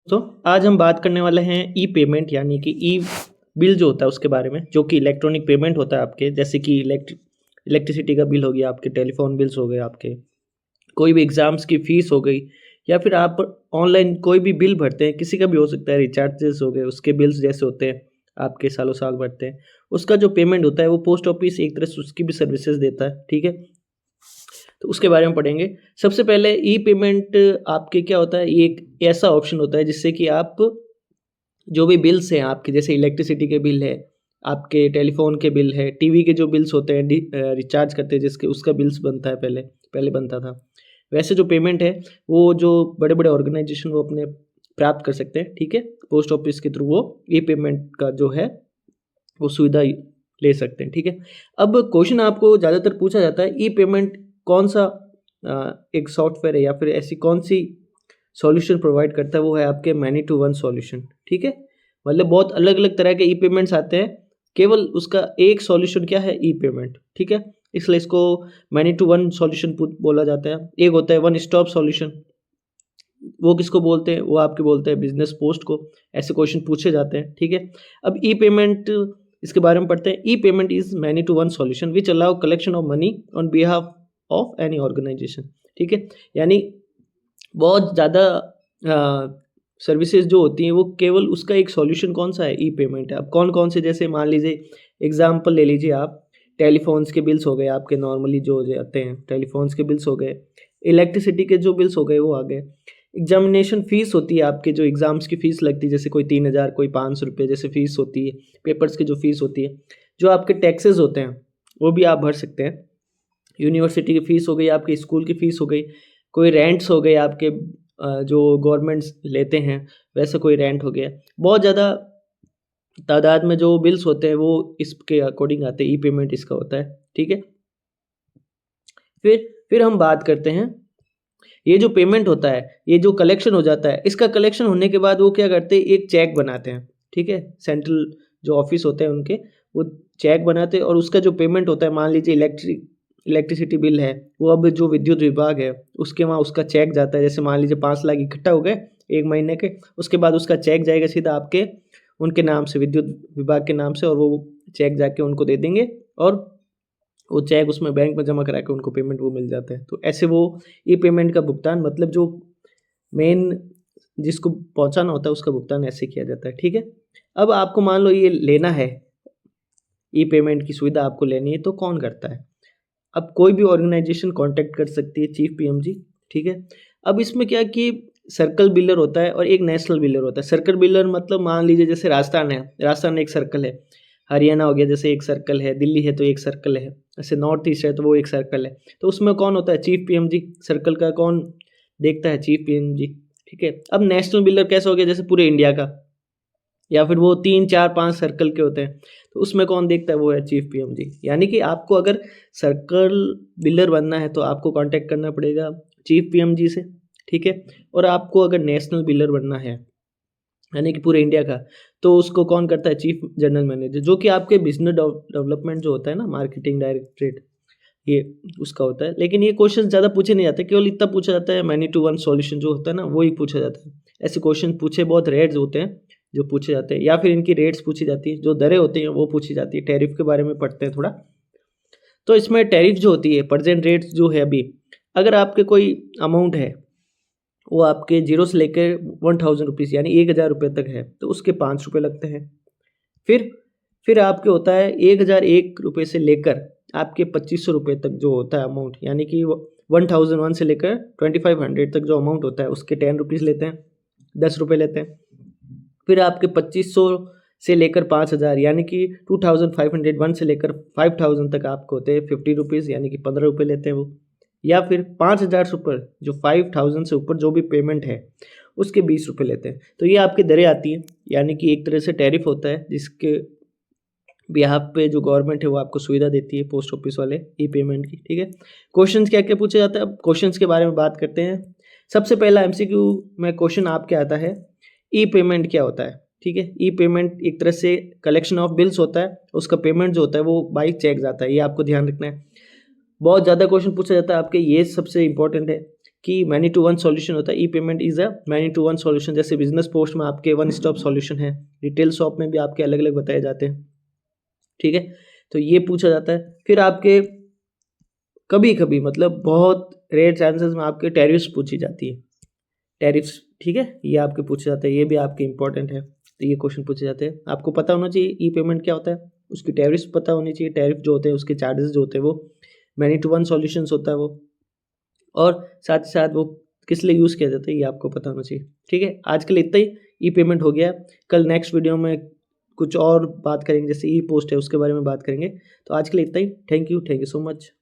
दोस्तों आज हम बात करने वाले हैं ई पेमेंट यानी कि ई बिल जो होता है उसके बारे में, जो कि इलेक्ट्रॉनिक पेमेंट होता है आपके, जैसे कि इलेक्ट्रिसिटी का बिल हो गया, आपके टेलीफोन बिल्स हो गए, आपके कोई भी एग्ज़ाम्स की फ़ीस हो गई, या फिर आप ऑनलाइन कोई भी बिल भरते हैं, किसी का भी हो सकता है, रिचार्जेस हो गए, उसके बिल्स जैसे होते हैं आपके सालों साल भरते हैं, उसका जो पेमेंट होता है वो पोस्ट ऑफिस एक तरह से उसकी भी सर्विसेज देता है। ठीक है, तो उसके बारे में पढ़ेंगे। सबसे पहले ई पेमेंट आपके क्या होता है, ये एक ऐसा ऑप्शन होता है जिससे कि आप जो भी बिल्स हैं आपके, जैसे इलेक्ट्रिसिटी के बिल है, आपके टेलीफोन के बिल है, टीवी के जो बिल्स होते हैं, रिचार्ज करते हैं जिसके, उसका बिल्स बनता है, पहले पहले बनता था। वैसे जो पेमेंट है वो जो बड़े बड़े ऑर्गेनाइजेशन वो अपने प्राप्त कर सकते हैं। ठीक है, पोस्ट ऑफिस के थ्रू वो ई पेमेंट का जो है वो सुविधा ले सकते हैं। ठीक है, अब क्वेश्चन आपको ज़्यादातर पूछा जाता है, ई पेमेंट कौन सा एक सॉफ्टवेयर है या फिर ऐसी कौन सी सॉल्यूशन प्रोवाइड करता है, वो है आपके मैनी टू वन सॉल्यूशन। ठीक है, मतलब बहुत अलग अलग तरह के ई पेमेंट्स आते हैं, केवल उसका एक सॉल्यूशन क्या है, ई पेमेंट। ठीक है, इसलिए इसको मैनी टू वन सॉल्यूशन बोला जाता है। एक होता है वन स्टॉप सॉल्यूशन, वो किसको बोलते हैं, वो आपके बोलते हैं बिजनेस पोस्ट को। ऐसे क्वेश्चन पूछे जाते हैं। ठीक है, अब ई पेमेंट इसके बारे में पढ़ते हैं। E payment is many to one solution which allow collection of money on behalf of any organisation. ठीक है, यानी बहुत ज़्यादा सर्विसेज जो होती हैं वो केवल उसका एक सॉल्यूशन कौन सा है, ई पेमेंट है। अब कौन कौन से, जैसे मान लीजिए एग्जांपल ले लीजिए आप, टेलीफोन्स के बिल्स हो गए आपके, नॉर्मली जो आते हैं टेलीफोन्स के बिल्स हो गए, इलेक्ट्रिसिटी के जो बिल्स हो गए वो आ गए, एग्जामिनेशन फ़ीस होती है आपके, जो एग्ज़ाम्स की फ़ीस लगती है, जैसे कोई 3,000 कोई 500 रुपये जैसे फ़ीस होती है, पेपर्स की जो फ़ीस होती है, जो आपके टैक्सेस होते हैं वो भी आप भर सकते हैं। यूनिवर्सिटी की फ़ीस हो गई, आपके स्कूल की फ़ीस हो गई, कोई रेंट्स हो गए आपके, जो गवर्नमेंट्स लेते हैं वैसे कोई रेंट हो गया। बहुत ज़्यादा तादाद में जो बिल्स होते हैं वो इसके अकॉर्डिंग आते हैं, ई पेमेंट इसका होता है। ठीक है, फिर हम बात करते हैं, ये जो पेमेंट होता है, ये जो कलेक्शन हो जाता है, इसका कलेक्शन होने के बाद वो क्या करते हैं, एक चेक बनाते हैं। ठीक है, सेंट्रल जो ऑफिस होते हैं उनके, वो चेक बनाते हैं और उसका जो पेमेंट होता है, मान लीजिए इलेक्ट्रिसिटी बिल है, वो अब जो विद्युत विभाग है उसके वहाँ उसका चेक जाता है। जैसे मान लीजिए 5 लाख इकट्ठा हो गए एक महीने के, उसके बाद उसका चेक जाएगा सीधा आपके उनके नाम से, विद्युत विभाग के नाम से, और वो चेक जाके उनको दे देंगे और वो चेक उसमें बैंक में जमा करा के उनको पेमेंट वो मिल जाता है। तो ऐसे वो ई पेमेंट का भुगतान, मतलब जो मेन जिसको पहुंचाना होता है उसका भुगतान ऐसे किया जाता है। ठीक है, अब आपको मान लो ये लेना है, ई पेमेंट की सुविधा आपको लेनी है, तो कौन करता है? अब कोई भी ऑर्गेनाइजेशन कांटेक्ट कर सकती है चीफ पीएमजी। ठीक है, अब इसमें क्या कि सर्कल बिलर होता है और एक नेशनल बिलर होता है। सर्कल बिलर मतलब मान लीजिए जैसे राजस्थान है, राजस्थान में एक सर्कल है, हरियाणा हो गया जैसे एक सर्कल है, दिल्ली है तो एक सर्कल है, ऐसे नॉर्थ ईस्ट है तो वो एक सर्कल है। तो उसमें कौन होता है, चीफ पीएमजी। सर्कल का कौन देखता है, चीफ पीएमजी। ठीक है, अब नेशनल बिलर कैसा हो गया, जैसे पूरे इंडिया का, या फिर वो 3 4 5 सर्कल के होते हैं, तो उसमें कौन देखता है, वो है चीफ पीएमजी। यानी कि आपको अगर सर्कल बिलर बनना है तो आपको कांटेक्ट करना पड़ेगा चीफ पीएमजी से। ठीक है, और आपको अगर नेशनल बिलर बनना है यानी कि पूरे इंडिया का, तो उसको कौन करता है, चीफ जनरल मैनेजर, जो कि आपके बिजनेस डेवलपमेंट जो होता है ना, मार्केटिंग डायरेक्टरेट, ये उसका होता है। लेकिन ये क्वेश्चन ज़्यादा पूछे नहीं जाते, केवल इतना पूछा जाता है मैनी टू वन सॉल्यूशन जो होता है ना, वो ही पूछा जाता है। ऐसे क्वेश्चन पूछे बहुत रेयर्स होते हैं जो पूछे जाते हैं, या फिर इनकी रेट्स पूछी जाती है, जो दरें होती हैं वो पूछी जाती है। टैरिफ के बारे में पढ़ते हैं थोड़ा, तो इसमें टैरिफ जो होती है, प्रेजेंट रेट्स जो है अभी, अगर आपके कोई अमाउंट है वो आपके 0 से लेकर 1000 रुपीज़ यानी 1000 रुपये तक है, तो उसके 5 रुपये लगते हैं। फिर आपके होता है 1001 रुपये से लेकर आपके 2500 रुपये तक जो होता है अमाउंट, यानी कि 1001 से लेकर 2500 तक जो अमाउंट होता है उसके 10 रुपीज़ लेते हैं, 10 रुपये लेते हैं। फिर आपके 2500 से लेकर 5000 यानी कि 2501 से लेकर 5000 तक आपको होते हैं 50 रुपीज़, यानी कि 15 रुपये लेते हैं वो। या फिर 5000 से ऊपर, जो 5000 से ऊपर जो भी पेमेंट है उसके 20 रुपये लेते हैं। तो ये आपकी दरें आती हैं, यानी कि एक तरह से टैरिफ होता है जिसके बिहाफ पे जो गवर्नमेंट है वो आपको सुविधा देती है, पोस्ट ऑफिस वाले, ई पेमेंट की। ठीक है, क्वेश्चंस क्या क्या पूछे जाता है, अब क्वेश्चंस के बारे में बात करते हैं। सबसे पहला एमसीक्यू में क्वेश्चन आपके आता है, ई पेमेंट क्या होता है। ठीक है, ई पेमेंट एक तरह से कलेक्शन ऑफ बिल्स होता है, उसका पेमेंट जो होता है वो बाई चेक जाता है, ये आपको ध्यान रखना है। बहुत ज़्यादा क्वेश्चन पूछा जाता है आपके, ये सबसे इंपॉर्टेंट है कि मैनी टू वन सॉल्यूशन होता है। E payment is a many to one solution. जैसे बिजनेस पोस्ट में आपके वन स्टॉप सॉल्यूशन है, रिटेल शॉप में भी आपके अलग अलग बताए जाते हैं, ठीक है। तो ये पूछा जाता है। फिर आपके कभी कभी मतलब बहुत रेयर चांसेस में आपके टैरिफ्स पूछी जाती है, टैरिफ्स, ठीक है, ये आपके पूछे जाते हैं, ये भी आपके इंपॉर्टेंट है। तो ये क्वेश्चन पूछे जाते हैं, आपको पता होना चाहिए ई पेमेंट क्या होता है, उसकी टैरिफ्स पता होनी चाहिए, टैरिफ जो होते हैं उसके चार्जेस जो होते हैं वो मैनी टू वन सॉल्यूशंस होता है वो, और साथ ही साथ वो किस लिए यूज़ किया जाता है ये आपको पता होना चाहिए, ठीक है। आज के लिए इतना ही, ई पेमेंट हो गया। कल नेक्स्ट वीडियो में कुछ और बात करेंगे, जैसे ई पोस्ट है उसके बारे में बात करेंगे। तो आज के लिए इतना ही। Thank you so much.